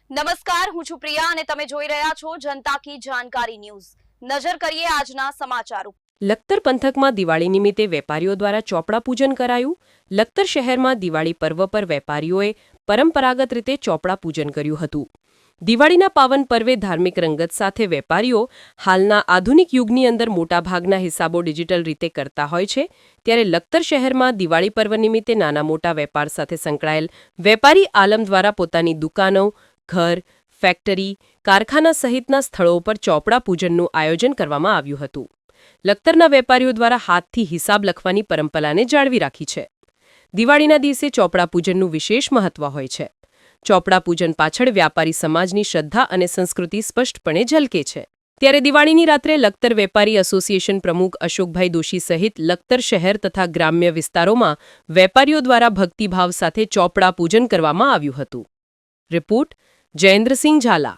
નમસ્કાર, હું છું પ્રિયા અને તમે જોઈ રહ્યા છો જનતા કી જાણકારી ન્યૂઝ। નજર કરીએ આજના સમાચારો। લખતર પંથકમાં દિવાળી નિમિત્તે વેપારીઓ દ્વારા ચોપડા પૂજન કરાયું। લખતર શહેરમાં દિવાળી પર્વ પર વેપારીઓએ પરંપરાગત રીતે ચોપડા પૂજન કર્યું હતું। દિવાળીના પાવન પર્વે ધાર્મિક રંગત સાથે વેપારીઓ હાલના આધુનિક યુગની અંદર મોટાભાગના હિસાબો ડિજિટલ રીતે કરતા હોય છે, ત્યારે લખતર શહેરમાં દિવાળી પર્વ નિમિત્તે નાના મોટા વેપાર સાથે સંકળાયેલ વેપારી આલમ દ્વારા પોતાની દુકાનો, ઘર, ફેક્ટરી, કારખાના સહિતના સ્થળો પર ચોપડા પૂજનનું આયોજન કરવામાં આવ્યું હતું। લખતરના વેપારીઓ દ્વારા હાથથી હિસાબ લખવાની પરંપરાને જાળવી રાખી છે। દિવાળીના દિવસે ચોપડા પૂજનનું વિશેષ મહત્વ હોય છે। ચોપડા પૂજન પાછળ વ્યાપારી સમાજની શ્રદ્ધા અને સંસ્કૃતિ સ્પષ્ટપણે ઝલકે છે। ત્યારે દિવાળીની રાત્રે લખતર વેપારી એસોસિએશન પ્રમુખ અશોકભાઈ દોશી સહિત લખતર શહેર તથા ગ્રામ્ય વિસ્તારોમાં વેપારીઓ દ્વારા ભક્તિભાવ સાથે ચોપડા પૂજન કરવામાં આવ્યું હતું। રિપોર્ટ જયેન્દ્રસિંહ ઝાલા।